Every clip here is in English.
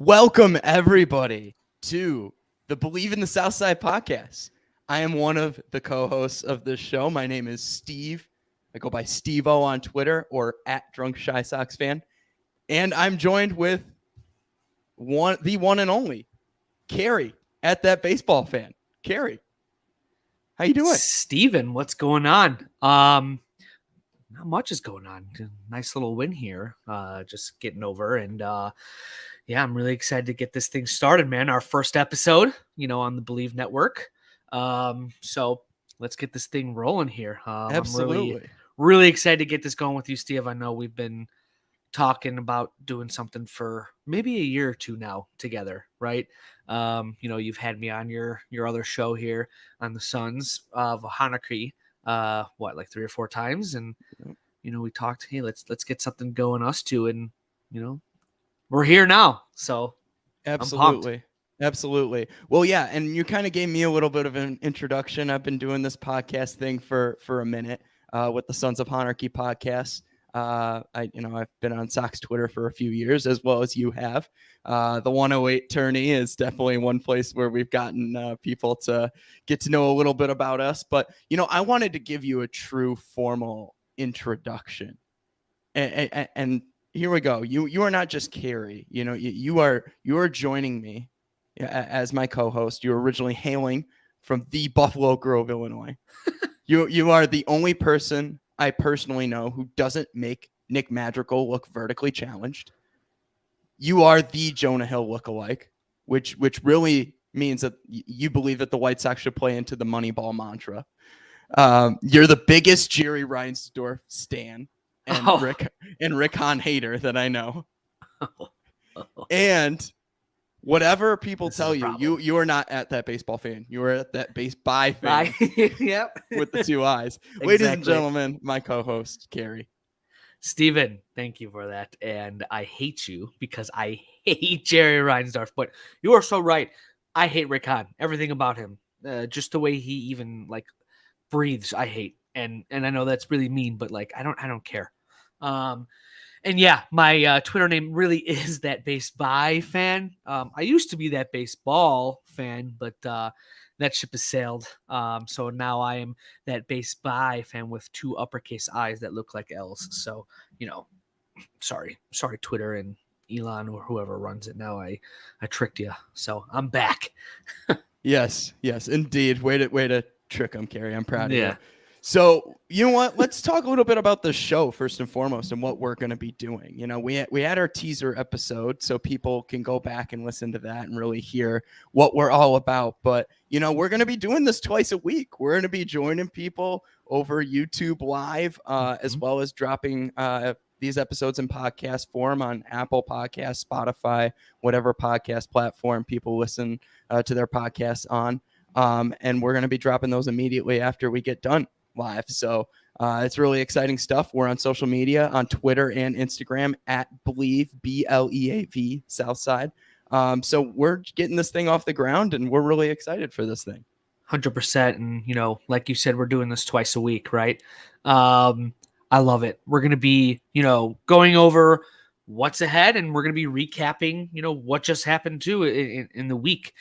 Welcome, everybody, to the Bleav in the Southside podcast. I am one of the co-hosts of this show. My name is Steve. I go by Steve-O on Twitter or at Drunk Shy Sox Fan. And I'm joined with the one and only Carrie at That Baseball Fan. Carrie, how you doing? Steven, what's going on? Not much is going on. Nice little win here. Just getting over. And yeah, I'm really excited to get this thing started, man. Our first episode, on the Bleav Network. So let's get this thing rolling here. Absolutely. I'm really excited to get this going with you, Steve. I know we've been talking about doing something for maybe a year or two now together, right? You've had me on your other show here on the Sons of Hanaki, like 3 or 4 times, and we talked, hey, let's get something going, us two, and we're here now, so absolutely. Well, yeah, and you kind of gave me a little bit of an introduction. I've been doing this podcast thing for a minute with the Sons of Hanaki podcast. I've been on Sox Twitter for a few years, as well as you have. The 108 tourney is definitely one place where we've gotten people to get to know a little bit about us. But, I wanted to give you a true formal introduction. And here we go. You are not just Carrie. You are joining me as my co-host. You're originally hailing from the Buffalo Grove, Illinois. You are the only person I personally know who doesn't make Nick Madrigal look vertically challenged. You are the Jonah Hill lookalike, which really means that you believe that the White Sox should play into the Moneyball mantra. You're the biggest Jerry Reinsdorf stan and Rick Hahn hater that I know. And whatever people tell you are not at That Baseball Fan. You are at That Base-By Fan. Yep. With the 2 eyes. Exactly. Ladies and gentlemen, my co-host, Carrie. Steven, thank you for that. And I hate you because I hate Jerry Reinsdorf. But you are so right. I hate Rick Hahn. Everything about him. Just the way he even breathes, I hate. And I know that's really mean, but I don't care. And yeah, my Twitter name really is That Base-By Fan. I used to be That Baseball Fan, but that ship has sailed. So now I am That Base-By Fan with 2 uppercase I's that look like L's. So, sorry, Twitter and Elon or whoever runs it now. I tricked you. So I'm back. Yes, indeed. Way to trick him, Carrie. I'm proud of you. So, you know what? Let's talk a little bit about the show first and foremost and what we're going to be doing. We had our teaser episode so people can go back and listen to that and really hear what we're all about. But, we're going to be doing this twice a week. We're going to be joining people over YouTube Live, as well as dropping these episodes in podcast form on Apple Podcasts, Spotify, whatever podcast platform people listen to their podcasts on. And we're going to be dropping those immediately after we get done live. So it's really exciting stuff. We're on social media on Twitter and Instagram at Bleav, BLEAV, Southside. So we're getting this thing off the ground and we're really excited for this thing. 100%. And, like you said, we're doing this twice a week, right? I love it. We're going to be, going over what's ahead, and we're going to be recapping, what just happened too in the week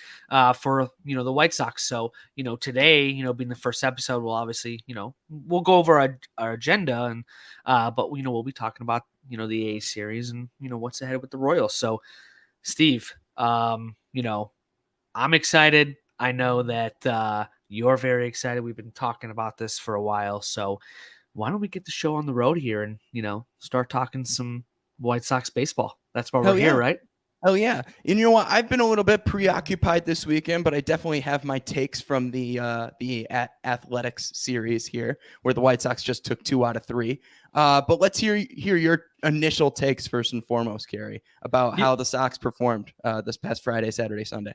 for, the White Sox. So, today, being the first episode, we'll obviously, we'll go over our agenda and, but we'll be talking about, the A series and, what's ahead with the Royals. So Steve, I'm excited. I know that you're very excited. We've been talking about this for a while. So why don't we get the show on the road here and, start talking some White Sox baseball. That's why we're here, right? Oh, yeah. And you know what? I've been a little bit preoccupied this weekend, but I definitely have my takes from the Athletics series here, where the White Sox just took 2 out of 3. But let's hear your initial takes first and foremost, Carrie, about how the Sox performed this past Friday, Saturday, Sunday.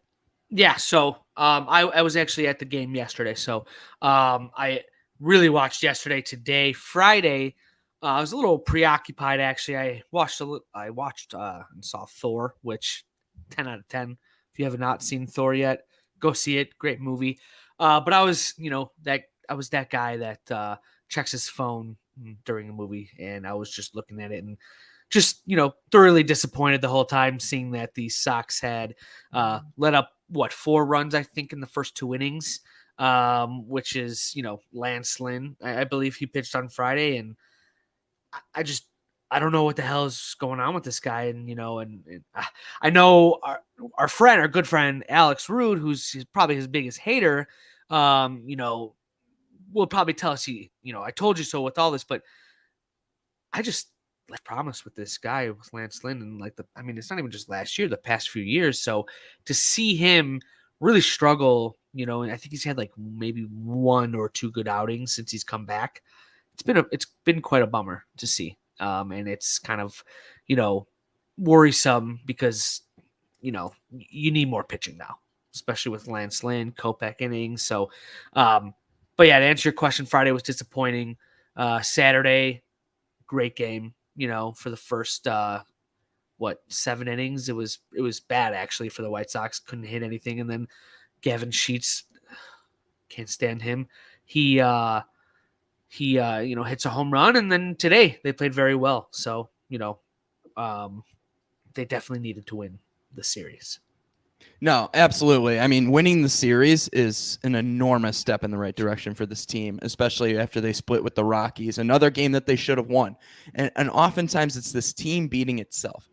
Yeah, so I was actually at the game yesterday. So I really watched yesterday. Today, Friday, I was a little preoccupied, actually. I watched and saw Thor, which 10 out of 10. If you have not seen Thor yet, go see it. Great movie. But I was, that guy that checks his phone during a movie, and I was just looking at it, and just, thoroughly disappointed the whole time seeing that the Sox had let up, 4 runs, I think, in the first 2 innings, which is, Lance Lynn. I Bleav he pitched on Friday, and I don't know what the hell is going on with this guy. And, I know our good friend, Alex Rude, who's probably his biggest hater, will probably tell us I told you so with all this, but I just promise with this guy, with Lance Lynn, and it's not even just last year, the past few years. So to see him really struggle, and I think he's had maybe 1 or 2 good outings since he's come back. It's been quite a bummer to see. And it's kind of, worrisome because, you need more pitching now, especially with Lance Lynn, Kopech innings. So, but yeah, to answer your question, Friday was disappointing. Saturday, great game, for the first, 7 innings. It was bad actually for the White Sox. Couldn't hit anything. And then Gavin Sheets, can't stand him. He hits a home run, and then today they played very well. So, they definitely needed to win the series. No, absolutely. I mean, winning the series is an enormous step in the right direction for this team, especially after they split with the Rockies, another game that they should have won. And oftentimes it's this team beating itself,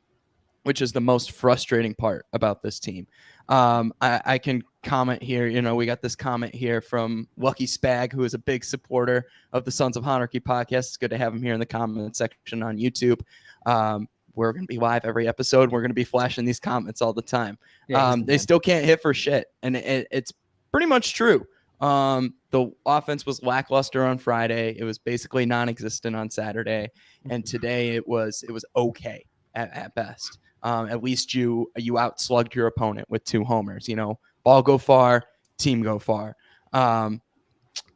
which is the most frustrating part about this team. I can comment here. We got this comment here from Lucky Spag, who is a big supporter of the Sons of Honarchy podcast. It's good to have him here in the comment section on YouTube. We're going to be live every episode. We're going to be flashing these comments all the time. Yeah, they still can't hit for shit. And it's pretty much true. The offense was lackluster on Friday. It was basically non-existent on Saturday. And today it was okay at best. At least you outslugged your opponent with 2 homers. Ball go far, team go far.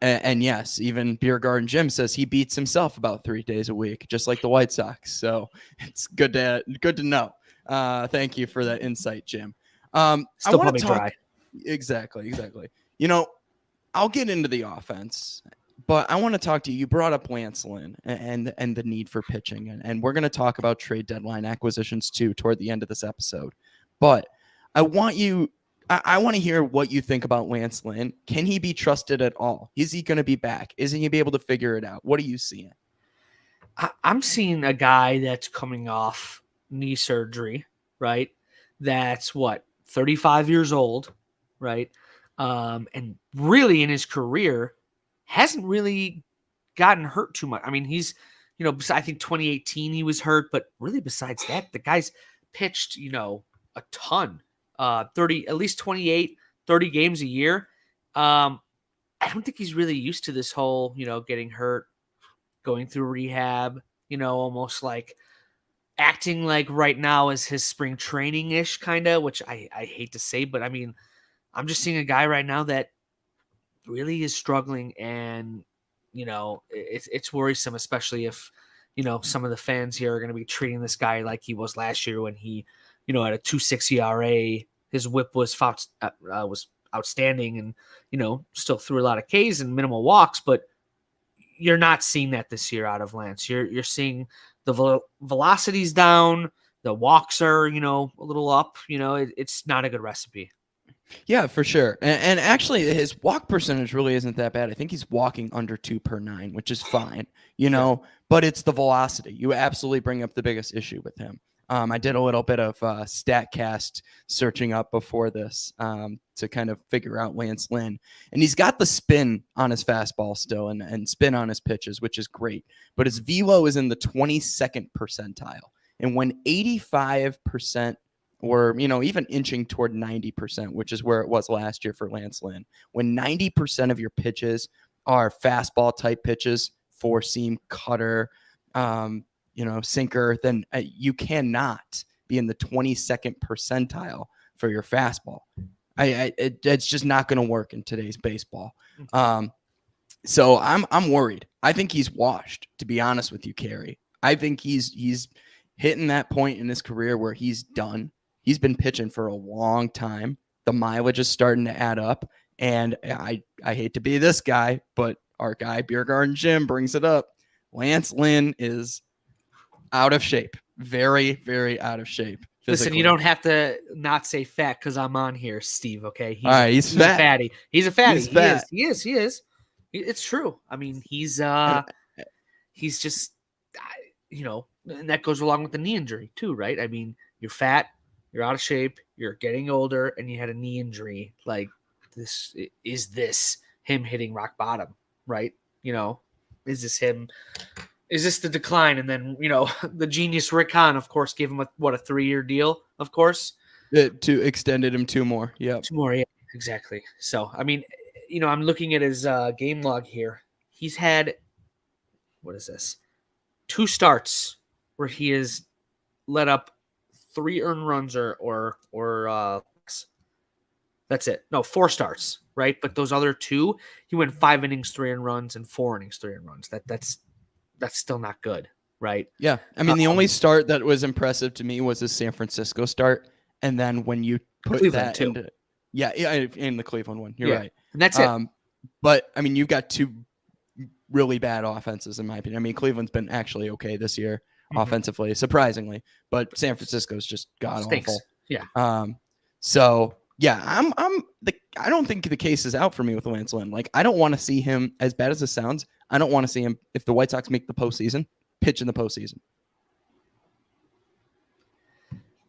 And yes, even Beer Garden Jim says he beats himself about 3 days a week, just like the White Sox. So it's good to know. Thank you for that insight, Jim. Still I want probably to talk. Dry. Exactly. I'll get into the offense, but I want to talk to you. You brought up Lance Lynn and the need for pitching, and we're going to talk about trade deadline acquisitions too toward the end of this episode. But I want to hear what you think about Lance Lynn. Can he be trusted at all? Is he going to be back? Isn't he be able to figure it out? What are you seeing? I'm seeing a guy that's coming off knee surgery, right? That's 35 years old, right? And really in his career hasn't really gotten hurt too much. I mean, he's, I think 2018 he was hurt, but really besides that, the guy's pitched, a ton. 30, at least 28, 30 games a year. I don't think he's really used to this whole, getting hurt, going through rehab, almost like acting like right now is his spring training-ish kind of, which I hate to say, but I mean, I'm just seeing a guy right now that really is struggling, and, it's worrisome, especially if, some of the fans here are going to be treating this guy like he was last year when he, at a 2.6 ERA, his whip was outstanding, and still threw a lot of Ks and minimal walks. But you're not seeing that this year out of Lance. You're seeing the velocity's down, the walks are a little up. It's not a good recipe. Yeah, for sure. And actually, his walk percentage really isn't that bad. I think he's walking under 2 per 9, which is fine. But it's the velocity. You absolutely bring up the biggest issue with him. I did a little bit of StatCast searching up before this to kind of figure out Lance Lynn. And he's got the spin on his fastball still and spin on his pitches, which is great. But his velo is in the 22nd percentile. And when 85% or, even inching toward 90%, which is where it was last year for Lance Lynn, when 90% of your pitches are fastball type pitches, 4-seam, cutter, sinker, then you cannot be in the 22nd percentile for your fastball. It's just not going to work in today's baseball. So I'm worried. I think he's washed, to be honest with you, Carrie. I think he's hitting that point in his career where he's done. He's been pitching for a long time. The mileage is starting to add up. And I hate to be this guy, but our guy, Beer Garden Jim, brings it up. Lance Lynn is out of shape. very, very out of shape. Listen, you don't have to not say fat because I'm on here, Steve. Okay, All right, he's fat. a fatty. He's a fatty. He's fat. He is. It's true. I mean, he's just, and that goes along with the knee injury too, right? I mean, you're fat, you're out of shape, you're getting older, and you had a knee injury. Like, this him hitting rock bottom, right? Is this him? Is this the decline? And then, the genius Rick Hahn, of course, gave him a 3-year deal, of course. To extended him 2 more. Yeah. 2 more, yeah, exactly. So, I mean, I'm looking at his game log here. He's had, what is this? 2 starts where he has let up 3 earned runs or that's it. No, 4 starts, right? But those other 2, he went 5 innings, 3 earned runs, and 4 innings, 3 earned runs. That's still not good, right? Yeah. I mean, the only start that was impressive to me was his San Francisco start. And then when you put Cleveland that too. into in the Cleveland one, you're right. And that's it. But I mean, you've got 2 really bad offenses, in my opinion. I mean, Cleveland's been actually okay this year offensively, surprisingly, but San Francisco's just god awful. Yeah. So yeah, I don't think the case is out for me with Lance Lynn. Like, I don't want to see him, as bad as it sounds, I don't want to see him, if the White Sox make the postseason, pitch in the postseason.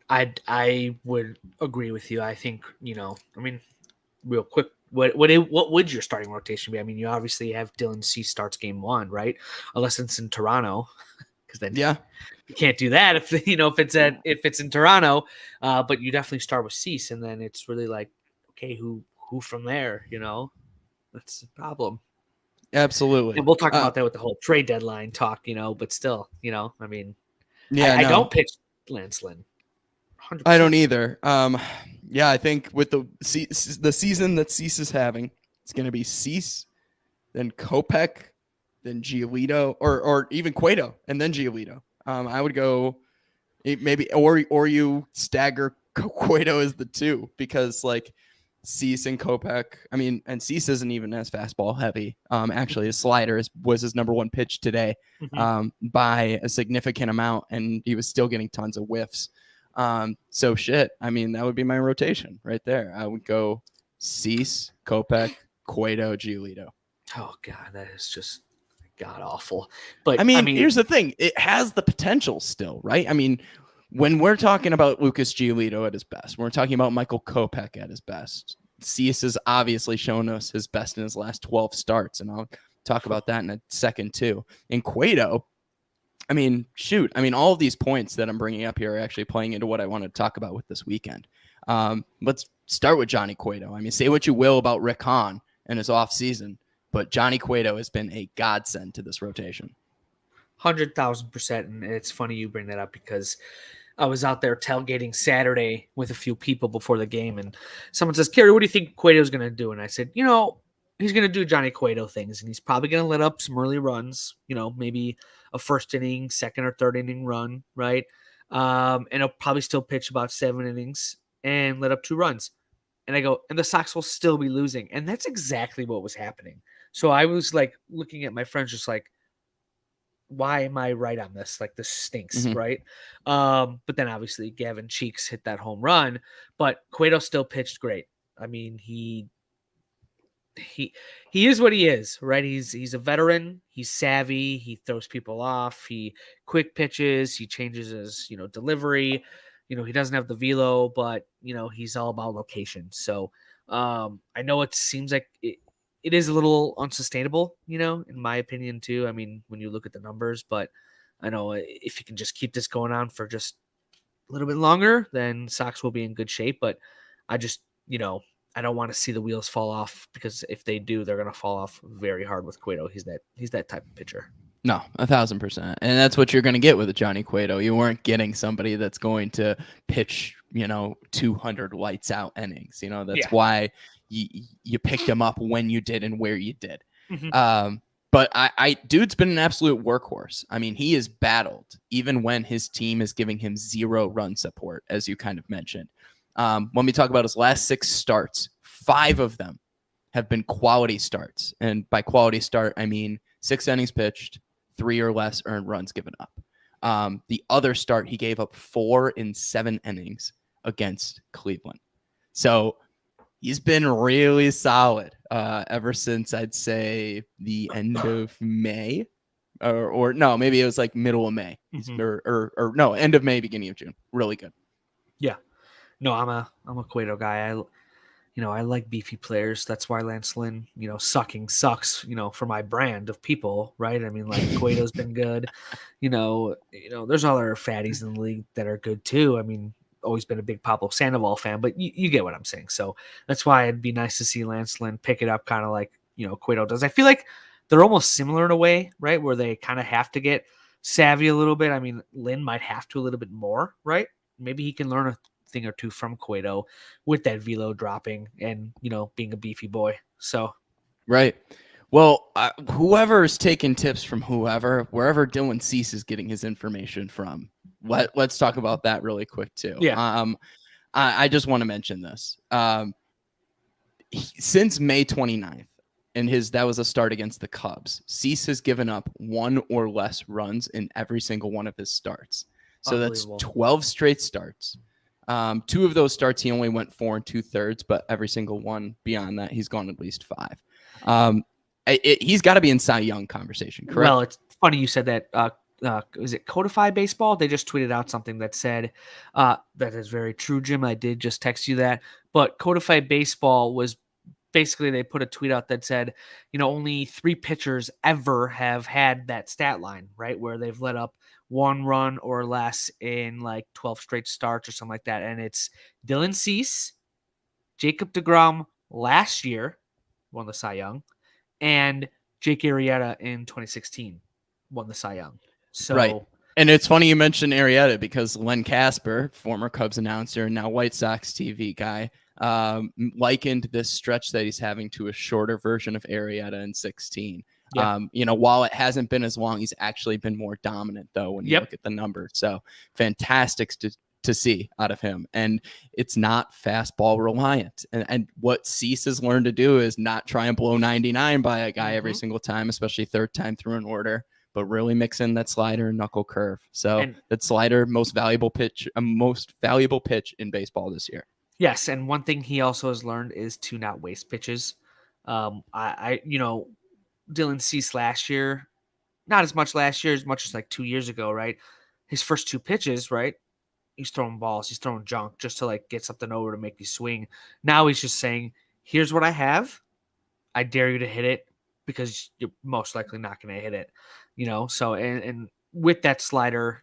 I would agree with you. I think, I mean, real quick, what would your starting rotation be? I mean, you obviously have Dylan Cease starts game 1, right? Unless it's in Toronto, because then you can't do that if it's in Toronto. But you definitely start with Cease, and then it's really like, okay, who from there? That's the problem. Absolutely. And we'll talk about that with the whole trade deadline talk. But still, I mean, I don't pitch Lance Lynn. 100%. I don't either. Yeah, I think with the season that Cease is having, it's going to be Cease, then Kopech, then Giolito, or even Cueto, and then Giolito. I would go maybe, or you stagger Cueto as the 2, because like Cease and Kopech, I mean, and Cease isn't even as fastball heavy. Actually, his slider was his number 1 pitch today, by a significant amount, and he was still getting tons of whiffs. So shit, I mean, that would be my rotation right there. I would go Cease, Kopech, Cueto, Giolito. Oh God, that is just god awful. But I mean, here's the thing. It has the potential still, right? I mean, when we're talking about Lucas Giolito at his best, we're talking about Michael Kopech at his best. Cease has obviously shown us his best in his last 12 starts, and I'll talk about that in a second too. In Cueto, I mean, shoot. I mean, all of these points that I'm bringing up here are actually playing into what I want to talk about with this weekend. Let's start with Johnny Cueto. I mean, say what you will about Rick Hahn and his offseason, but Johnny Cueto has been a godsend to this rotation. 100,000%. And it's funny you bring that up, because I was out there tailgating Saturday with a few people before the game, and someone says, Kerry, what do you think Cueto's going to do? And I said, he's going to do Johnny Cueto things, and he's probably going to let up some early runs, maybe a first inning, second or third inning run, right? And he'll probably still pitch about 7 innings and let up 2 runs. And I go, and the Sox will still be losing. And that's exactly what was happening. So I was like looking at my friends just like, why am I right on this? Like, this stinks, right? But then obviously Gavin Cheeks hit that home run, but Cueto still pitched great. I mean, he is what he is, right? He's a veteran. He's savvy. He throws people off. He quick pitches. He changes his, delivery. He doesn't have the velo, but he's all about location. So I know it seems like it is a little unsustainable, in my opinion too. I mean, when you look at the numbers, but I know if you can just keep this going on for just a little bit longer, then Sox will be in good shape. But I just, I don't want to see the wheels fall off, because if they do, they're going to fall off very hard with Cueto. He's that type of pitcher. No, 1,000%. And that's what you're going to get with Johnny Cueto. You weren't getting somebody that's going to pitch, 200 lights out innings. That's why you picked him up when you did and where you did. But dude's been an absolute workhorse. I mean, he is battled even when his team is giving him 0 run support, as you kind of mentioned. When we talk about his last 6 starts, 5 of them have been quality starts. And by quality start, I mean 6 innings pitched, 3 or less earned runs given up. The other start, he gave up 4 in 7 innings against Cleveland. So he's been really solid ever since, I'd say, the end of May. Or no, maybe it was like middle of May. Or no, end of May, beginning of June. Really good. Yeah. No, I'm a Cueto guy. I like beefy players. That's why Lance Lynn, sucking sucks, for my brand of people, right? I mean, like Cueto's been good. There's other fatties in the league that are good too. I mean, always been a big Pablo Sandoval fan, but you get what I'm saying. So that's why it'd be nice to see Lance Lynn pick it up kind of like, Cueto does. I feel like they're almost similar in a way, right? Where they kind of have to get savvy a little bit. I mean, Lynn might have to a little bit more, right? Maybe he can learn a thing or two from Cueto with that velo dropping and, being a beefy boy. So, right. Well, whoever is taking tips from wherever Dylan Cease is getting his information from, let's talk about that really quick too. Yeah. I just want to mention this. Since May 29th, and that was a start against the Cubs, Cease has given up 1 or less runs in every single one of his starts. So that's 12 straight starts. 2 of those starts, he only went 4 2/3, but every single one beyond that, he's gone at least 5. He's got to be in Cy Young conversation, correct? Well, it's funny you said that. Is it Codify Baseball? They just tweeted out something that said, that is very true, Jim. I did just text you that. But Codify Baseball was basically, they put a tweet out that said, only 3 pitchers ever have had that stat line, right? Where they've let up 1 run or less in like 12 straight starts or something like that. And it's Dylan Cease, Jacob deGrom last year won the Cy Young, and Jake Arrieta in 2016 won the Cy Young. So, right. And it's funny you mentioned Arrieta because Len Casper, former Cubs announcer and now White Sox TV guy, likened this stretch that he's having to a shorter version of Arrieta in 16. Yeah. While it hasn't been as long, he's actually been more dominant though when you look at the numbers. So fantastic to see out of him. And it's not fastball reliant. And what Cease has learned to do is not try and blow 99 by a guy every single time, especially third time through an order, but really mix in that slider and knuckle curve. So that slider, most valuable pitch in baseball this year. Yes, and one thing he also has learned is to not waste pitches. Dylan Cease last year, not as much last year as much as like 2 years ago, right? His first 2 pitches, right? He's throwing balls, he's throwing junk just to like get something over to make you swing. Now he's just saying, here's what I have. I dare you to hit it because you're most likely not going to hit it, So, and with that slider,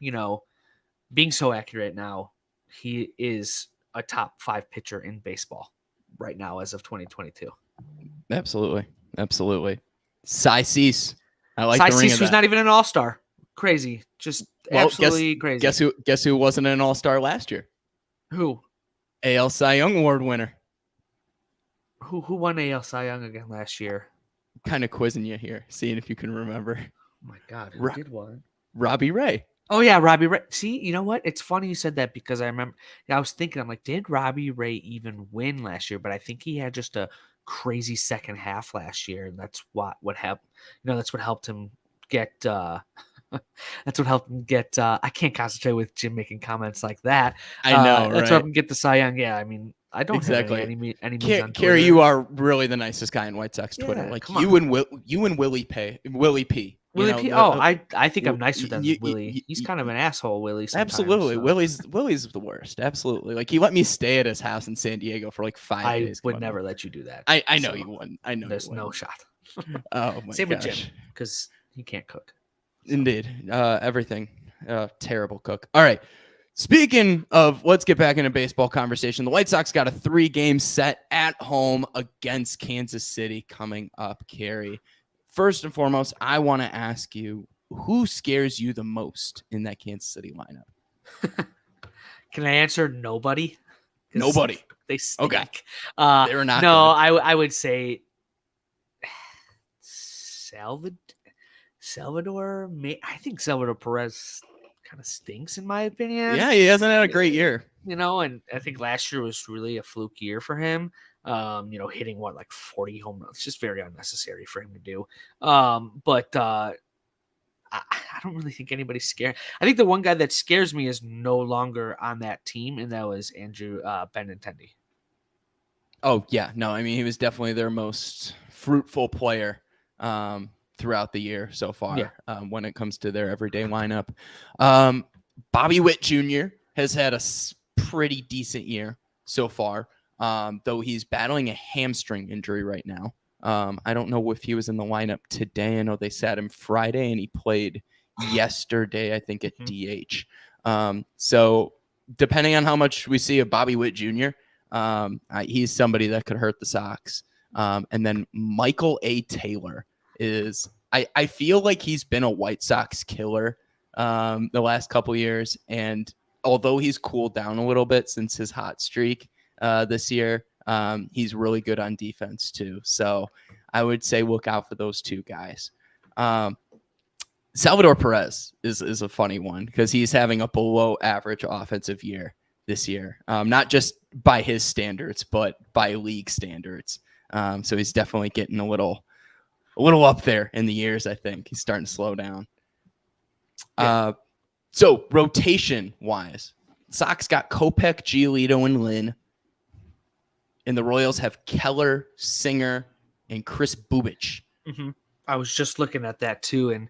being so accurate now, he is a top 5 pitcher in baseball right now as of 2022. Absolutely. Cy Cease. I like Cy the ring Cease, of that. who's not even an all-star. Crazy. Just absolutely crazy. Guess who wasn't an all-star last year? Who? AL Cy Young Award winner. Who won AL Cy Young again last year? Kind of quizzing you here, seeing if you can remember. Oh my God, who did one? Robbie Ray. Oh yeah, Robbie Ray. See, you know what? It's funny you said that because I remember I was thinking, I'm like, did Robbie Ray even win last year? But I think he had just a crazy second half last year, and that's what happened. That's what helped him get. That's what helped him get. I can't concentrate with Jim making comments like that. I know, That's what helped him get the Cy Young. Yeah, I mean, I don't exactly. have any memes on Twitter. Kerry, you are really the nicest guy in White Sox Twitter. Like you and Willie P. Willie P. I think I'm nicer than Willie. He's kind of an asshole, Willie. Absolutely, so. Willie's the worst. Absolutely, like he let me stay at his house in San Diego for like 5 days. I would never let you do that. I know you wouldn't. I know there's no shot. Oh my Same gosh. with Jim because he can't cook. So. Indeed, everything. Terrible cook. All right. Speaking of, let's get back into baseball conversation. The White Sox got a 3-game set at home against Kansas City coming up, Kerry. First and foremost, I want to ask you, who scares you the most in that Kansas City lineup? Can I answer nobody? Nobody. They stink. Okay. They were not. No, I would say Salvador. I think Salvador Perez kind of stinks in my opinion. Yeah, he hasn't had a great year. And I think last year was really a fluke year for him. Hitting like 40 home runs, just very unnecessary for him to do. But I I don't really think anybody's scared. I think the one guy that scares me is no longer on that team, and that was Andrew Benintendi. Oh, yeah. No, I mean, he was definitely their most fruitful player throughout the year so far when it comes to their everyday lineup. Bobby Witt Jr. has had a pretty decent year so far, though he's battling a hamstring injury right now. I don't know if he was in the lineup today. I know they sat him Friday, and he played yesterday, I think, at DH. So depending on how much we see of Bobby Witt Jr., he's somebody that could hurt the Sox. And then Michael A. Taylor is, I feel like he's been a White Sox killer the last couple years. And although he's cooled down a little bit since his hot streak this year, he's really good on defense too. So I would say look out for those two guys. Salvador Perez is a funny one because he's having a below average offensive year this year, not just by his standards, but by league standards. So he's definitely getting a little up there in the years. I think he's starting to slow down. So rotation wise, Sox got Kopech, Giolito, and Lynn, and the Royals have Keller, Singer, and Chris Bubic. I was just looking at that too, and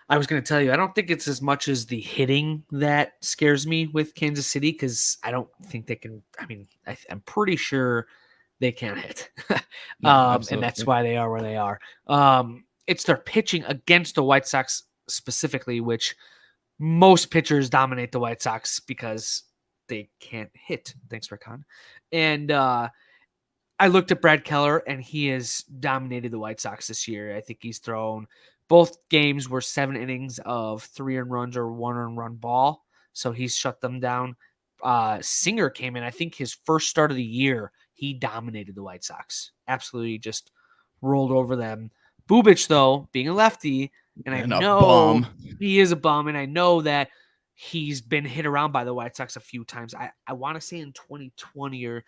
I was going to tell you, I don't think it's as much as the hitting that scares me with Kansas City, because I don't think they can. I mean, I'm pretty sure they can't hit. And that's why they are where they are. It's their pitching against the White Sox specifically, which most pitchers dominate the White Sox because they can't hit. Thanks, Rickon. And I looked at Brad Keller, and he has dominated the White Sox this year. I think he's thrown. Both games were 7 innings of 3 earned runs or 1 earned run ball. So he's shut them down. Singer came in, I think his first start of the year, he dominated the White Sox. Absolutely just rolled over them. Bubic, though, being a lefty, and I know he is a bum, and I know that he's been hit around by the White Sox a few times. I want to say in 2020 or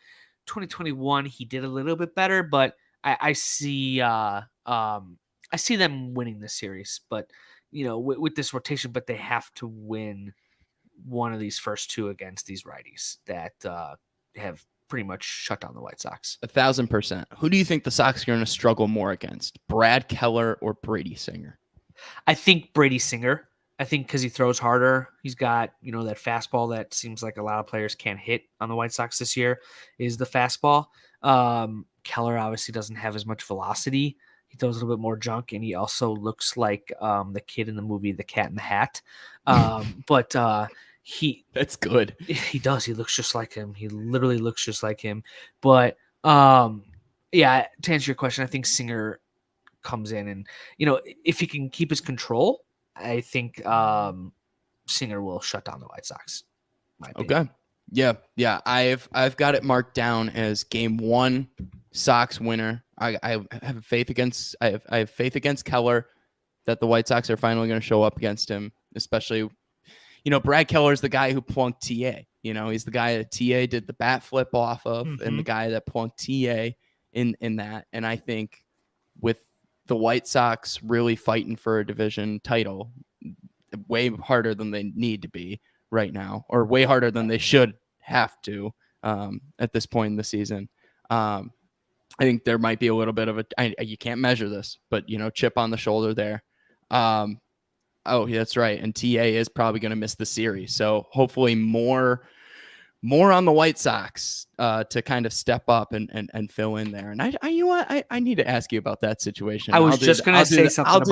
2021, he did a little bit better, but I see them winning this series, but with this rotation, but they have to win one of these first 2 against these righties that have pretty much shut down the White Sox. 1,000%. Who do you think the Sox are going to struggle more against, Brad Keller or Brady Singer? I think Brady Singer. I think because he throws harder. He's got, that fastball that seems like a lot of players can't hit on the White Sox this year is the fastball. Keller obviously doesn't have as much velocity. He throws a little bit more junk, and he also looks like the kid in the movie The Cat in the Hat. But that's good. He does. He looks just like him. He literally looks just like him. But to answer your question, I think Singer comes in, and if he can keep his control, I think Singer will shut down the White Sox. Okay. Yeah. I've got it marked down as game 1, Sox winner. I have faith against Keller that the White Sox are finally going to show up against him, especially, Brad Keller is the guy who plunked TA. He's the guy that TA did the bat flip off of, and the guy that plunked TA in that. And I think with the White Sox really fighting for a division title, way harder than they need to be right now, or way harder than they should have to at this point in the season. I think there might be a little bit of you can't measure this, but chip on the shoulder there. Oh, yeah, that's right. And TA is probably going to miss the series. So hopefully more on the White Sox to kind of step up and fill in there. And I need to ask you about that situation. I was just going to say something about it.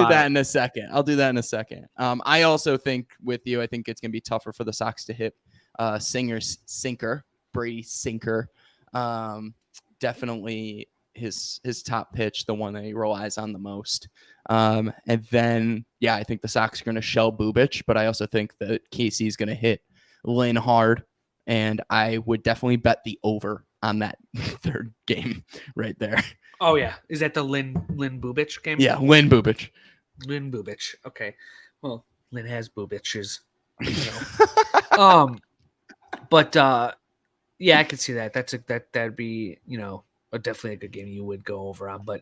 I'll do that in a second. I also think with you, I think it's going to be tougher for the Sox to hit Singer's sinker, Brady Sinker. Definitely his top pitch, the one that he relies on the most. And then, I think the Sox are going to shell Bubic, but I also think that KC is going to hit Lynn hard, and I would definitely bet the over on that third game right there. Oh yeah, is that the Lynn Bubic game? Yeah, Lynn Bubic. Okay, well, Lynn has Bubiches. But I could see that. That'd be definitely a good game you would go over on, but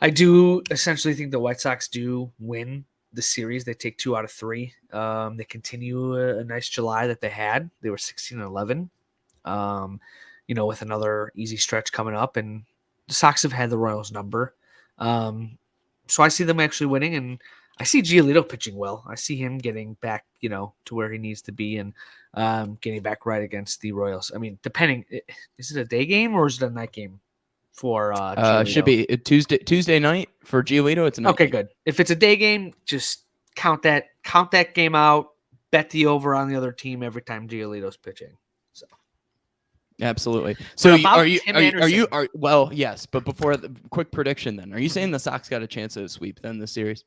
I do essentially think the White Sox do win the series. They take 2 out of 3. They continue a nice July that they had. They were 16-11. With another easy stretch coming up, and the Sox have had the Royals number. So I see them actually winning, and I see Giolito pitching well. I see him getting back, to where he needs to be, and getting back right against the Royals. I mean, depending, is it a day game or is it a night game for Giolito? Should be Tuesday night for Giolito. It's a night okay, game. Good. If it's a day game, just count that game out. Bet the over on the other team every time Giolito's pitching. So. Absolutely. So well, yes, but before the quick prediction then, are you saying the Sox got a chance at a sweep then this series?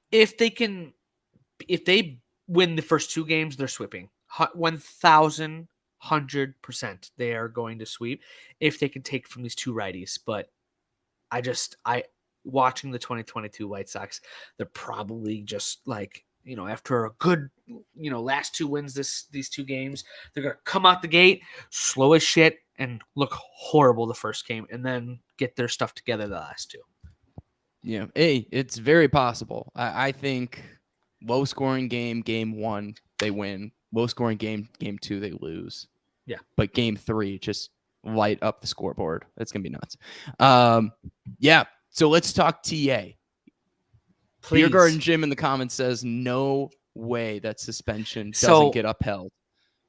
If they win the first 2 games, they're sweeping. 1,100% they are going to sweep if they can take from these 2 righties. But watching the 2022 White Sox, they're probably just like, after a good, last 2 wins these 2 games, they're going to come out the gate slow as shit and look horrible the first game and then get their stuff together the last 2. Yeah. Hey, it's very possible. I think low scoring game 1, they win. Low scoring game 2, they lose. Yeah. But game 3, just light up the scoreboard. It's going to be nuts. Yeah. So let's talk TA. Please. Beer Garden Jim in the comments says no way that suspension doesn't get upheld.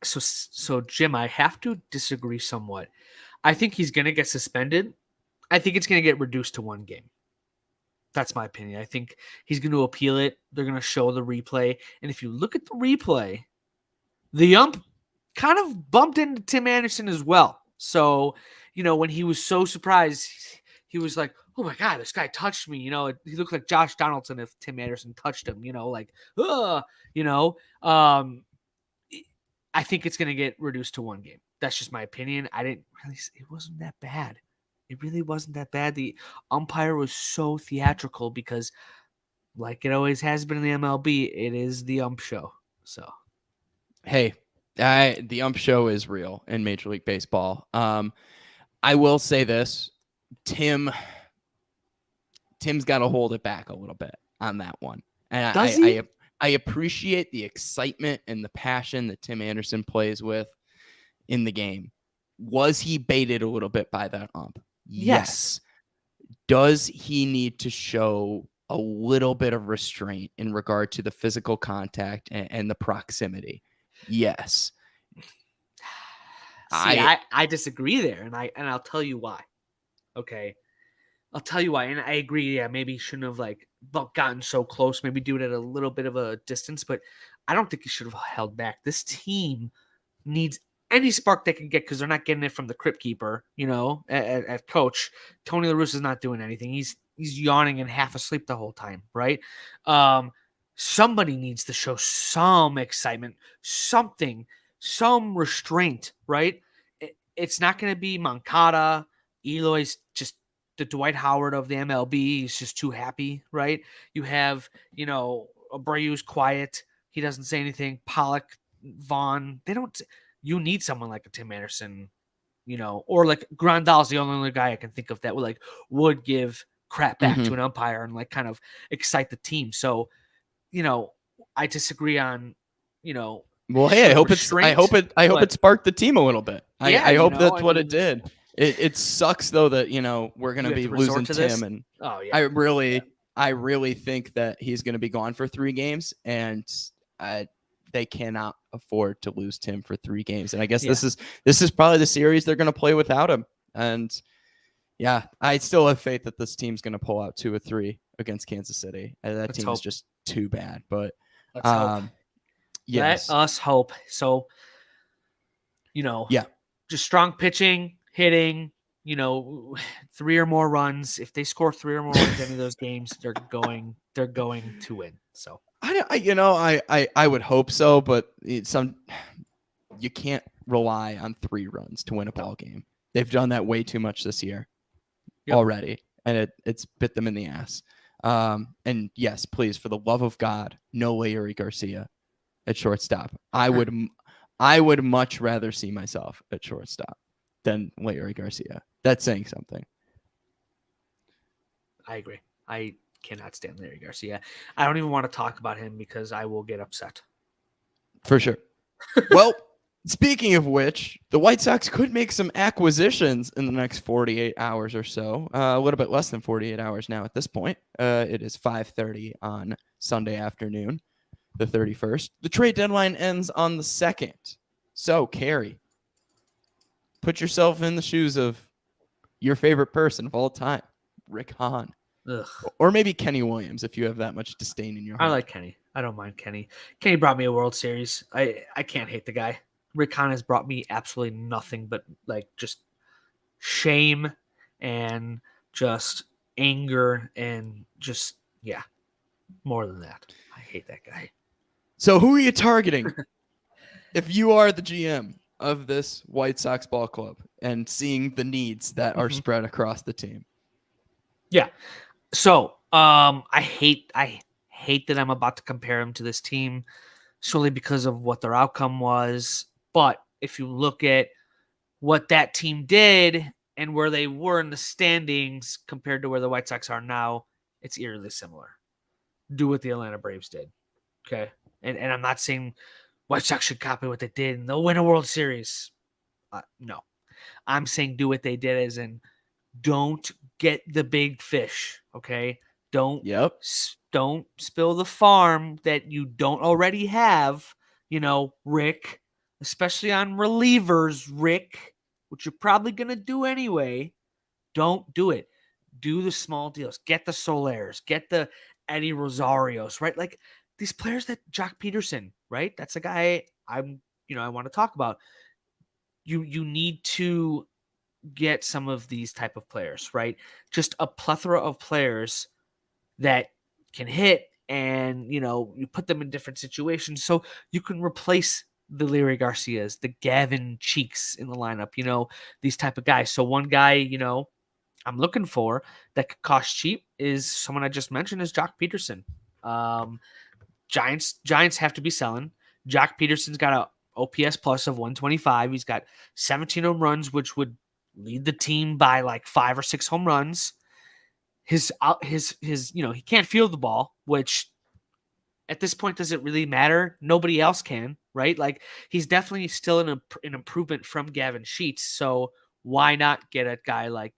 So Jim, I have to disagree somewhat. I think he's going to get suspended. I think it's going to get reduced to 1 game. That's my opinion. I think he's going to appeal it. They're going to show the replay. And if you look at the replay, the ump kind of bumped into Tim Anderson as well. So, when he was so surprised, he was like, oh my God, this guy touched me. He looked like Josh Donaldson if Tim Anderson touched him, I think it's going to get reduced to 1 game. That's just my opinion. It wasn't that bad. It really wasn't that bad. The umpire was so theatrical because, like it always has been in the MLB, it is the ump show. So, hey, the ump show is real in Major League Baseball. I will say this, Tim's got to hold it back a little bit on that one. And Does he? I appreciate the excitement and the passion that Tim Anderson plays with in the game. Was he baited a little bit by that ump? Yes. Does he need to show a little bit of restraint in regard to the physical contact and the proximity? Yes. I disagree there, and I'll tell you why. Okay. I'll tell you why, and I agree. Yeah, maybe he shouldn't have gotten so close. Maybe do it at a little bit of a distance, but I don't think he should have held back. This team needs any spark they can get because they're not getting it from the crypt keeper. At coach Tony La Russa is not doing anything. He's yawning and half asleep the whole time, right? Somebody needs to show some excitement, something, some restraint, right? It's not going to be Moncada. Eloy's just the Dwight Howard of the MLB. He's just too happy, right? You have, Abreu's quiet. He doesn't say anything. Pollock, Vaughn, you need someone like a Tim Anderson, or like Grandal's the only guy I can think of that would give crap back to an umpire and kind of excite the team. So, I disagree on, well, hey, I hope it sparked the team a little bit. I hope that's what it did. It sucks though that we're gonna be losing Tim, and I really think that he's gonna be gone for 3 games, and they cannot afford to lose Tim for 3 games. And I guess this is probably the series they're gonna play without him. And yeah, I still have faith that this team's gonna pull out 2 or 3 against Kansas City. That team is just too bad. But let's hope. Yes. Let us hope. So, just strong pitching. Hitting, 3 or more runs. If they score 3 or more runs in any of those games, they're going to win. So I would hope so, but you can't rely on 3 runs to win a ball game. They've done that way too much this year already, and it's bit them in the ass. And yes, please, for the love of God, no Leury Garcia at shortstop. I would much rather see myself at shortstop than Leury Garcia. That's saying something. I agree. I cannot stand Larry Garcia. I don't even want to talk about him because I will get upset. For sure. Well, speaking of which, the White Sox could make some acquisitions in the next 48 hours or so. A little bit less than 48 hours now at this point. It is 5:30 on Sunday afternoon, the 31st. The trade deadline ends on the 2nd. So, Carrie, put yourself in the shoes of your favorite person of all time, Rick Hahn. Ugh. Or maybe Kenny Williams, if you have that much disdain in your heart. I like Kenny. I don't mind Kenny. Kenny brought me a World Series. I can't hate the guy. Rick Hahn has brought me absolutely nothing but like just shame and just anger and just, yeah, more than that. I hate that guy. So who are you targeting if you are the GM of this White Sox ball club and seeing the needs that are spread across the team? Yeah. So I hate that I'm about to compare him to this team solely because of what their outcome was. But if you look at what that team did and where they were in the standings compared to where the White Sox are now, it's eerily similar. Do what the Atlanta Braves did. Okay. And I'm not saying White Sox should copy what they did and they'll win a World Series. No. I'm saying do what they did as in don't get the big fish. Okay. Don't spill the farm that you don't already have, Rick, especially on relievers, Rick, which you're probably going to do anyway. Don't do it. Do the small deals. Get the Solares. Get the Eddie Rosarios, right? Like these players that Jock Peterson, right? That's a guy I want to talk about. You need to get some of these type of players, right? Just a plethora of players that can hit and, you put them in different situations so you can replace the Larry Garcias, the Gavin Cheeks in the lineup, these type of guys. So one guy, I'm looking for that could cost cheap is someone I just mentioned is Jock Peterson. Giants have to be selling. Jock Peterson's got a OPS plus of 125. He's got 17 home runs, which would lead the team by like 5 or 6 home runs. His he can't field the ball, which at this point doesn't really matter. Nobody else can, right? Like he's definitely still an improvement from Gavin Sheets. So why not get a guy like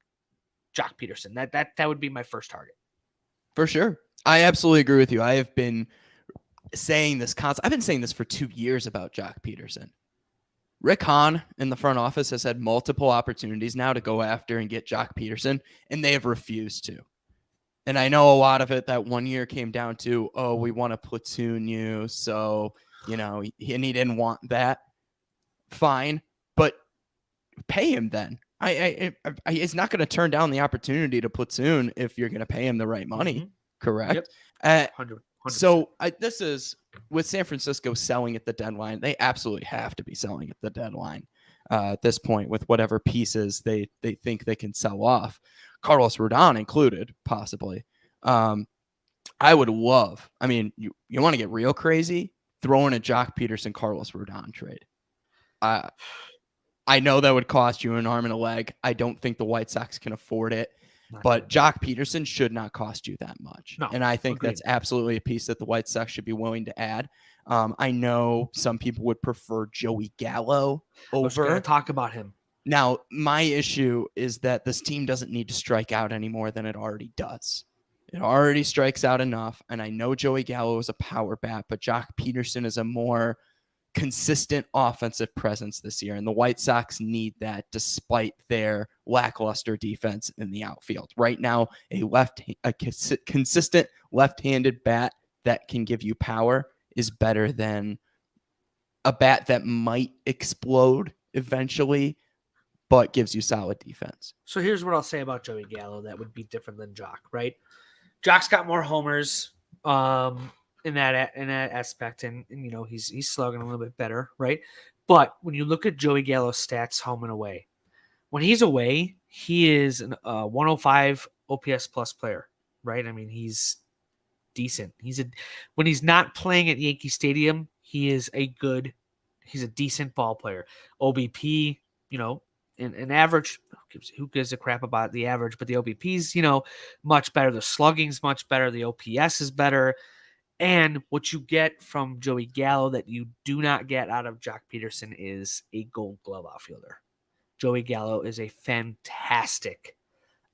Jock Peterson? That would be my first target. For sure. I absolutely agree with you. I have been saying this I've been saying this for 2 years about Jock Peterson. Rick Hahn in the front office has had multiple opportunities now to go after and get Jock Peterson, and they have refused to. And I know a lot of it that one year came down to, oh, we want to platoon you. So, and he didn't want that. Fine. But pay him then. He's not going to turn down the opportunity to platoon if you're going to pay him the right money. Correct? Yep. 100%. So this is with San Francisco selling at the deadline. They absolutely have to be selling at the deadline at this point with whatever pieces they think they can sell off. Carlos Rodon included, possibly. I would love, you want to get real crazy, throw in a Jock Peterson, Carlos Rodon trade. I know that would cost you an arm and a leg. I don't think the White Sox can afford it. But Jock Peterson should not cost you that much. No, and I think that's absolutely a piece that the White Sox should be willing to add. I know some people would prefer Joey Gallo over. I was going to talk about him. Now, my issue is that this team doesn't need to strike out any more than it already does. It already strikes out enough. And I know Joey Gallo is a power bat, but Jock Peterson is a more consistent offensive presence this year, and the White Sox need that despite their lackluster defense in the outfield. Right now, a consistent left-handed bat that can give you power is better than a bat that might explode eventually, but gives you solid defense. So here's what I'll say about Joey Gallo that would be different than Jock, right? Jock's got more homers. In that aspect, and he's slugging a little bit better, right? But when you look at Joey Gallo's stats home and away, when he's away, he is a 105 OPS plus player, right? He's decent. When he's not playing at Yankee Stadium, he's a decent ball player. OBP, an average. Who gives a crap about the average? But the OBP's, much better. The slugging's much better. The OPS is better. And what you get from Joey Gallo that you do not get out of Jock Peterson is a Gold Glove outfielder. Joey Gallo is a fantastic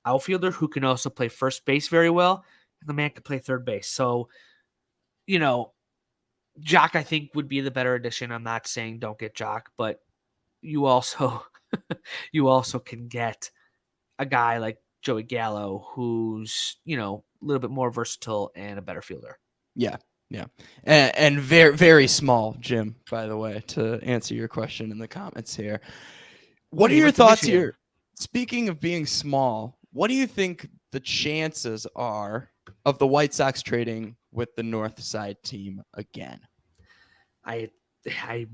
outfielder who can also play first base very well. And the man can play third base. So, Jock, I think, would be the better addition. I'm not saying don't get Jock, but you also can get a guy like Joey Gallo who's, a little bit more versatile and a better fielder. Yeah. And very, very small, Jim, by the way, to answer your question in the comments here. What are your thoughts here? Speaking of being small, what do you think the chances are of the White Sox trading with the Northside team again? I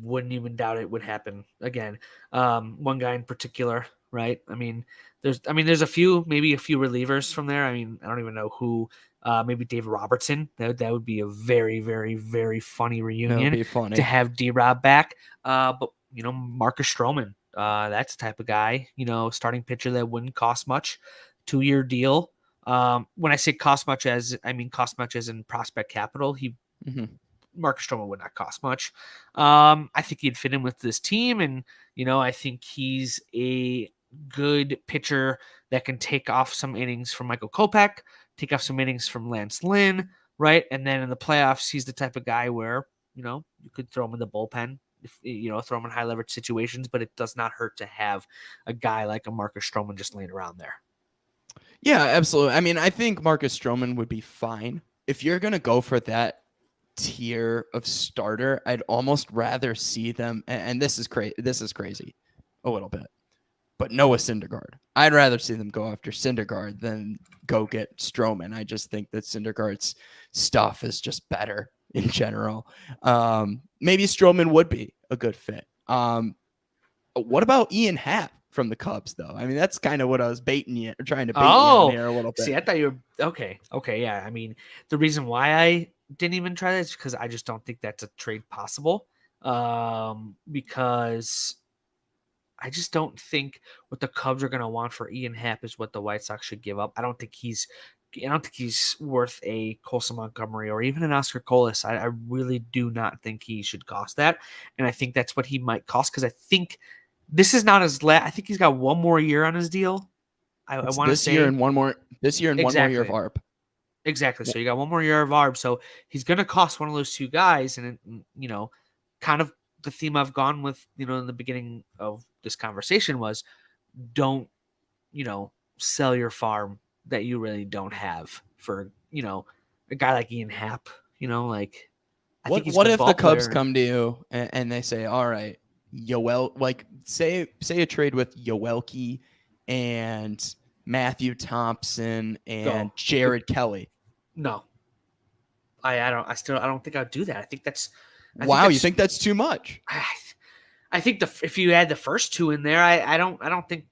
wouldn't even doubt it would happen again. One guy in particular, right? There's a few relievers from there. I don't even know who. Maybe David Robertson. That would be a very, very, very funny reunion to have D-Rob back. But Marcus Stroman, that's the type of guy, starting pitcher that wouldn't cost much, 2-year deal. When I say cost much as in prospect capital, Marcus Stroman would not cost much. I think he'd fit in with this team, and I think he's a good pitcher that can take off some innings from Michael Kopech, take off some innings from Lance Lynn, right? And then in the playoffs, he's the type of guy where you could throw him in the bullpen, throw him in high leverage situations, but it does not hurt to have a guy like a Marcus Stroman just laying around there. Yeah, absolutely. I think Marcus Stroman would be fine. If you're going to go for that tier of starter, I'd almost rather see them, and this is crazy a little bit, but Noah Syndergaard. I'd rather see them go after Syndergaard than go get Stroman. I just think that Syndergaard's stuff is just better in general. Maybe Stroman would be a good fit. What about Ian Happ from the Cubs, though? That's kind of what I was trying to bait you on here a little bit. See, I thought you were okay. Yeah, the reason why I didn't even try that is because I just don't think that's a trade possible. Because I just don't think what the Cubs are going to want for Ian Happ is what the White Sox should give up. I don't think he's worth a Colson Montgomery or even an Oscar Colas. I really do not think he should cost that, and I think that's what he might cost because I think this is not his last. I think he's got one more year on his deal. I want to say this year and one more year of ARB. Exactly. So you got one more year of ARB. So he's going to cost one of those two guys, and kind of the theme I've gone with, in the beginning of this conversation was, don't, sell your farm that you really don't have for, a guy like Ian Happ, I think he's what a if ball the Cubs player. come to you and they say, all right, say a trade with Yoelki and Matthew Thompson and Jared Kelly. No, I don't think I'd do that. I think that's, you think that's too much? I think if you add the first two in there, I don't think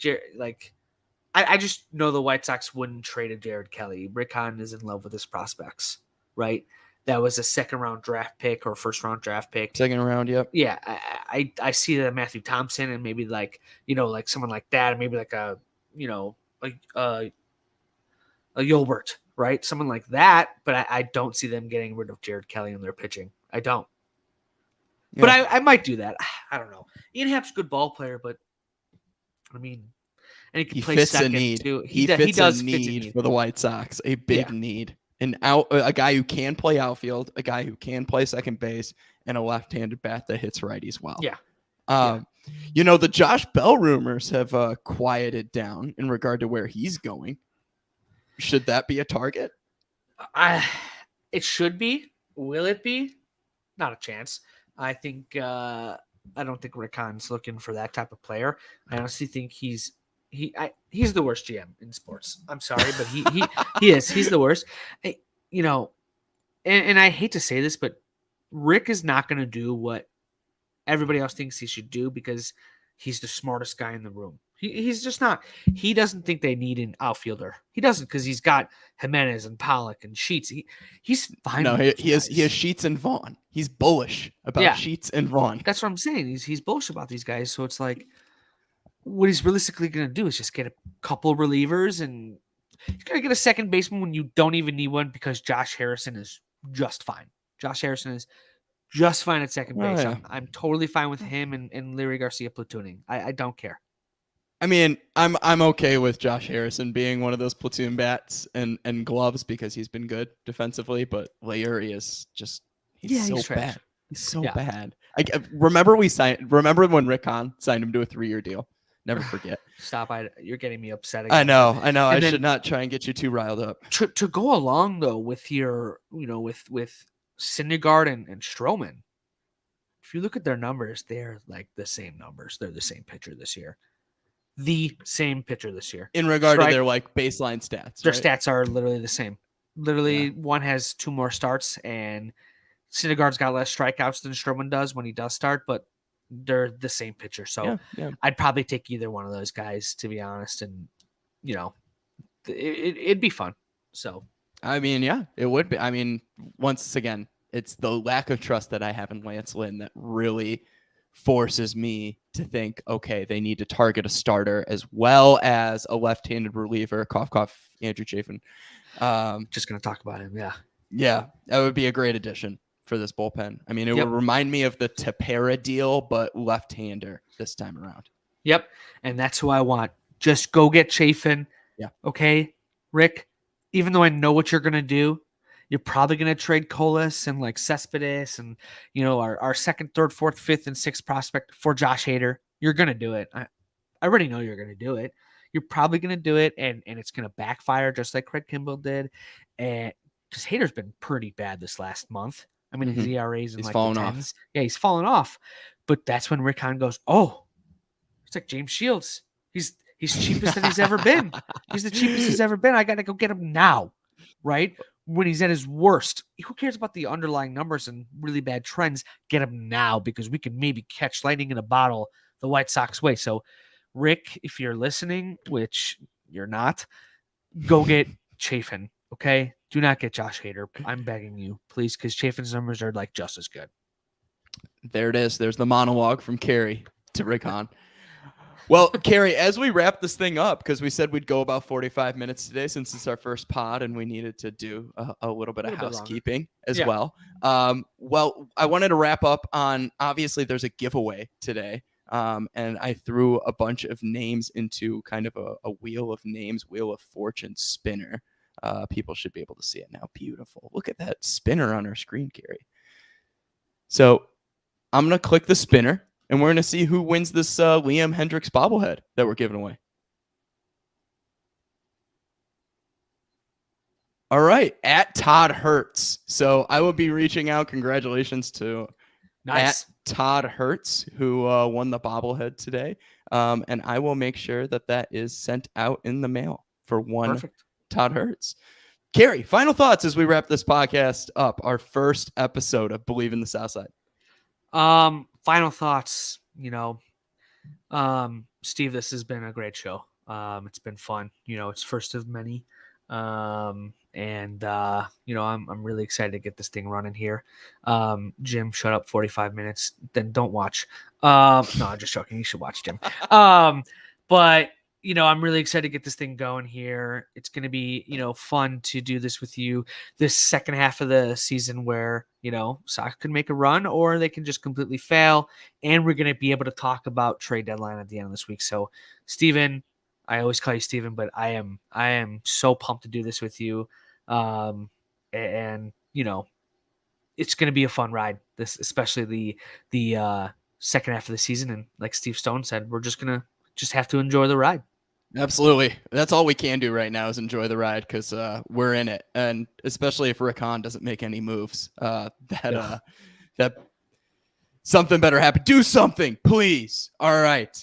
I just know the White Sox wouldn't trade a Jared Kelly. Rick Hahn is in love with his prospects, right? That was a second-round draft pick or first-round draft pick. Second round, yep. Yeah, I see that Matthew Thompson and maybe someone like that, and maybe a Yolbert, right? Someone like that, but I don't see them getting rid of Jared Kelly in their pitching. I don't. Yeah. But I might do that. I don't know. Ian Happ's a good ball player, but and he can play fits second a need. too. He does fit a need for the White Sox, a big need. A guy who can play outfield, a guy who can play second base, and a left-handed bat that hits righties well. Yeah. The Josh Bell rumors have quieted down in regard to where he's going. Should that be a target? It should be. Will it be? Not a chance. I think I don't think Rick Hahn's looking for that type of player. I honestly think he's the worst GM in sports. I'm sorry, but he is. He's the worst. And I hate to say this, but Rick is not going to do what everybody else thinks he should do because he's the smartest guy in the room. He's just not. He doesn't think they need an outfielder. He doesn't because he's got Jimenez and Pollock and Sheets. He's fine. No, he has Sheets and Vaughn. He's bullish about Sheets and Vaughn. That's what I'm saying. He's bullish about these guys. So it's like, what he's realistically going to do is just get a couple relievers, and he's going to get a second baseman when you don't even need one because Josh Harrison is just fine. Josh Harrison is just fine at second base. yeah. I'm totally fine with him and Larry Garcia platooning. I don't care. I mean, I'm okay with Josh Harrison being one of those platoon bats and gloves because he's been good defensively, but Larry is just he's so bad. He's so bad. Remember when Rick Hahn signed him to a 3-year deal? Never forget. Stop! You're getting me upset again. I know. I should not try and get you too riled up. To go along though with your, with Syndergaard and Stroman, if you look at their numbers, they're like the same numbers. They're the same pitcher this year. The same pitcher this year. In regard to their like baseline stats. Their stats are literally the same. Literally, one has 2 more starts, and Syndergaard's got less strikeouts than Stroman does when he does start, but they're the same pitcher. So I'd probably take either one of those guys, to be honest. And, it'd be fun. So, I mean, yeah, it would be. I mean, once again, it's the lack of trust that I have in Lance Lynn that really forces me to think, okay, they need to target a starter as well as a left-handed reliever, cough, cough, Andrew Chafin. Just going to talk about him. Yeah. Yeah, that would be a great addition for this bullpen. I mean, it would remind me of the Tepera deal, but left-hander this time around. Yep. And that's who I want. Just go get Chafin. Yeah. Okay, Rick, even though I know what you're going to do, you're probably going to trade Colas and like Cespedes and, our second, third, fourth, fifth, and sixth prospect for Josh Hader. You're going to do it. I already know you're going to do it. You're probably going to do it, and it's going to backfire just like Craig Kimball did. And because Hader's been pretty bad this last month. I mean, his ERA's in like the 10s. Yeah, he's fallen off. But that's when Rick Hahn goes, oh, it's like James Shields. He's cheapest than he's ever been. He's the cheapest he's ever been. I got to go get him now, right? When he's at his worst. Who cares about the underlying numbers and really bad trends? Get him now because we can maybe catch lightning in a bottle the White Sox way. So, Rick, if you're listening, which you're not, go get Chafin, okay? Do not get Josh Hader. I'm begging you, please, because Chafin's numbers are like just as good. There it is. There's the monologue from Carrie to Rick Hahn. Well, Carrie, as we wrap this thing up, because we said we'd go about 45 minutes today since it's our first pod and we needed to do a little bit of housekeeping as well. Well, I wanted to wrap up on, obviously, there's a giveaway today. And I threw a bunch of names into kind of a wheel of names, wheel of fortune spinner. People should be able to see it now. Beautiful. Look at that spinner on our screen, Carrie. So I'm going to click the spinner. And we're going to see who wins this Liam Hendricks bobblehead that we're giving away. All right. At Todd Hertz. So I will be reaching out. Congratulations to at Todd Hertz, who won the bobblehead today. And I will make sure that is sent out in the mail for one Perfect. Todd Hertz. Carrie, final thoughts as we wrap this podcast up. Our first episode of Bleav in the Southside. Final thoughts, Steve, this has been a great show. It's been fun. It's first of many. I'm really excited to get this thing running here. Jim, shut up 45 minutes. Then don't watch. No, I'm just joking. You should watch, Jim. But I'm really excited to get this thing going here. It's going to be, fun to do this with you this second half of the season where, Sox can make a run or they can just completely fail. And we're going to be able to talk about trade deadline at the end of this week. So, Steven, I always call you Steven, but I am so pumped to do this with you. It's going to be a fun ride, this, especially the second half of the season. And like Steve Stone said, we're just going to have to enjoy the ride. Absolutely. That's all we can do right now is enjoy the ride because we're in it. And especially if Rick Hahn doesn't make any moves, that something better happen. Do something, please. All right.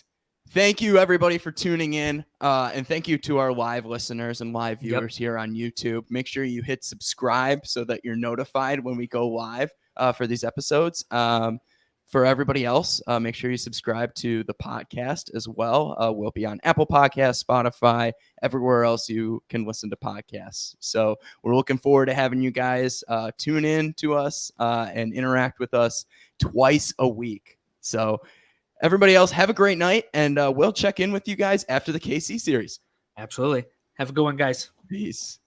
Thank you, everybody, for tuning in. And thank you to our live listeners and live viewers here on YouTube. Make sure you hit subscribe so that you're notified when we go live for these episodes. For everybody else, make sure you subscribe to the podcast as well. We'll be on Apple Podcasts, Spotify, everywhere else you can listen to podcasts. So we're looking forward to having you guys tune in to us and interact with us twice a week. So Everybody else, have a great night, and we'll check in with you guys after the KC series. Absolutely. Have a good one, guys. Peace.